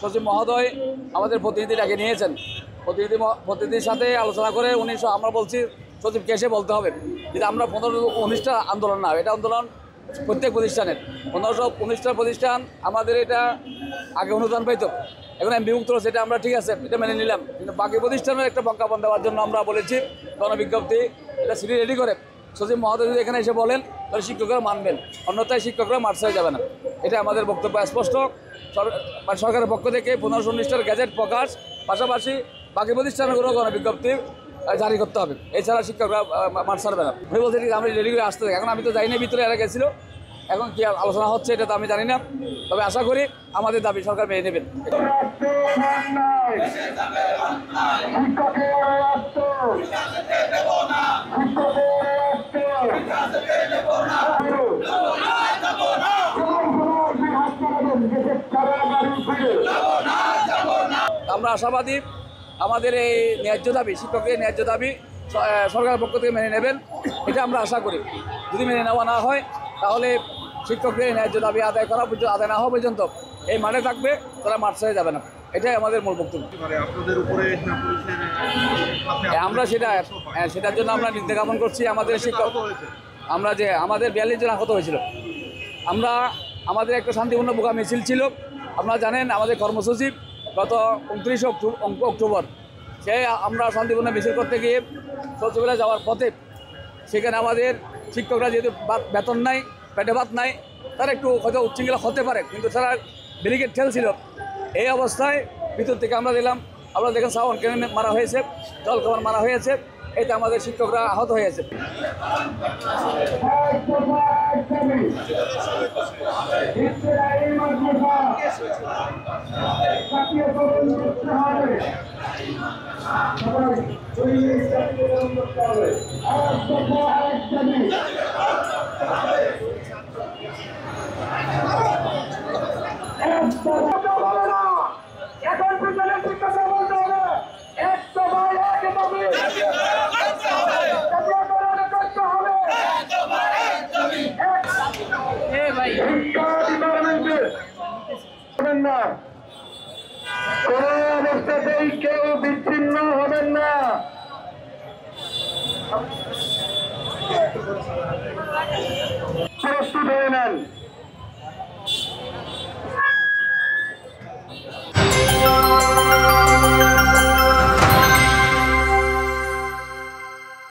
সচিব মহোদয় আমাদের প্রতিনিধি ডাকে নিয়েছেন। প্রতিনিধির সাথে আলোচনা করে আমরা বলছি সচিবকে এসে বলতে হবে যে আমরা 15-19টা আন্দোলন না, এটা আন্দোলন প্রত্যেক প্রতিষ্ঠানের 1519টা প্রতিষ্ঠান আমাদের এটা আগে অনুদান পাইতো, এখন বিমুক্ত সেটা আমরা ঠিক আছে এটা মেনে নিলাম, কিন্তু বাকি প্রতিষ্ঠানের একটা প্রজ্ঞাপন দেওয়ার জন্য আমরা বলেছি গণবিজ্ঞপ্তি এটা সিডি রেডি করে সচিব মহোদয় যদি এখানে এসে বলেন তাহলে শিক্ষকরা মানবেন, অন্যথায় শিক্ষকরা মাঠ ছেড়ে যাবে না। এটা আমাদের বক্তব্য স্পষ্ট। সরকারের পক্ষ থেকে 1519টার গ্যাজেট প্রকাশ, পাশাপাশি বাকি প্রতিষ্ঠানগুলো গণবিজ্ঞপ্তি জারি করতে হবে, এছাড়া শিক্ষকরা মাঠ ছাড়বে না। আমি বলতে আমি রেডি করে আসতে থাকি, এখন আমি তো যাইনি, ভিতরে এরা গেছিলো, এখন কি আলোচনা হচ্ছে এটা তো আমি জানি না, তবে আশা করি আমাদের দাবি সরকার মেনে নেবেন। আমরা আশাবাদী আমাদের এই ন্যায্য দাবি, শিক্ষকের ন্যায্য দাবি সরকারের পক্ষ থেকে মেনে নেবেন, এটা আমরা আশা করি। যদি মেনে নেওয়া না হয় তাহলে শিক্ষকদের ন্যায্য দাবি আদায় না হওয়া পর্যন্ত এই মাঠে থাকবে, তারা মাঠ ছেড়ে যাবে না, এটাই আমাদের মূল বক্তব্য। আমরা সেটার জন্য আমরা নির্দেশ জ্ঞাপন করছি। আমাদের শিক্ষক আমাদের 42 জন আহত হয়েছিল। আমাদের একটা শান্তিপূর্ণ বোকা মিছিল ছিল, আপনারা জানেন আমাদের কর্মসূচি গত 29 অক্টোবর, আমরা শান্তিপূর্ণ মিছিল করতে গিয়ে সচিবালয়ে যাওয়ার পথে সেখানে আমাদের শিক্ষকরা যেহেতু বেতন নাই, পেটে ভাত নাই, তারা একটু হয়তো উচ্ছৃঙ্খলা হতে পারে, কিন্তু তারা ব্যারিকেড ঠেলছিল। এই অবস্থায় ভিতর থেকে আমরা দেখেন সাউন্ড ক্যানন মারা হয়েছে, জল কামান মারা হয়েছে, এতে আমাদের শিক্ষকরা আহত হয়েছে। এখন পিছনে শিক্ষকরা বলতে হবে না, কোন অবস্থাতেই কেউ বিচ্ছিন্ন হবেন না। প্রস্তুত হয়ে নেন।